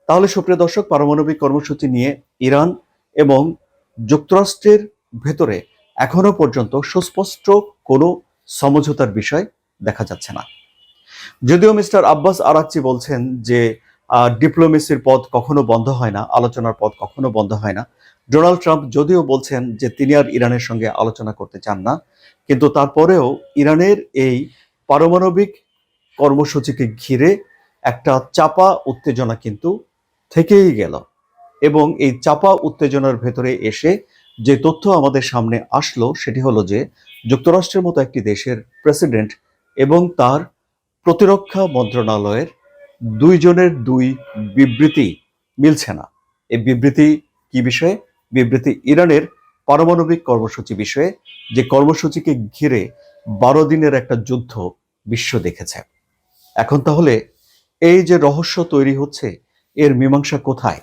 তাহলে সুপ্রিয় দর্শক, পারমাণবিক কর্মসূচি নিয়ে ইরান এবং যুক্তরাষ্ট্রের ভেতরে এখনো পর্যন্ত সুস্পষ্ট কোনো সমঝোতার বিষয় দেখা যাচ্ছে না। যদিও মিস্টার আব্বাস আরাকচি বলছেন যে ডিপ্লোমেসির পথ কখনো বন্ধ হয় না, আলোচনার পথ কখনো বন্ধ হয় না। ডোনাল্ড ট্রাম্প যদিও বলছেন যে তিনি আর ইরানের সঙ্গে আলোচনা করতে চান না, কিন্তু তারপরেও ইরানের এই পারমাণবিক কর্মসূচিকে ঘিরে একটা চাপা উত্তেজনা কিন্তু থেকেই গেল। এবং এই চাপা উত্তেজনার ভেতরে এসে যে তথ্য আমাদের সামনে আসলো সেটি হলো যে যুক্তরাষ্ট্রের মতো একটি দেশের প্রেসিডেন্ট এবং তার প্রতিরক্ষা মন্ত্রণালয়ের দুইজনের দুই বিবৃতি মিলছে না। এই বিবৃতি কি বিষয়ে? বিবৃতি ইরানের পারমাণবিক কর্মসূচি বিষয়ে, যে কর্মসূচিকে ঘিরে 12 দিনের একটা যুদ্ধ বিশ্ব দেখেছে। এখন তাহলে এই যে রহস্য তৈরি হচ্ছে, এর মীমাংসা কোথায়?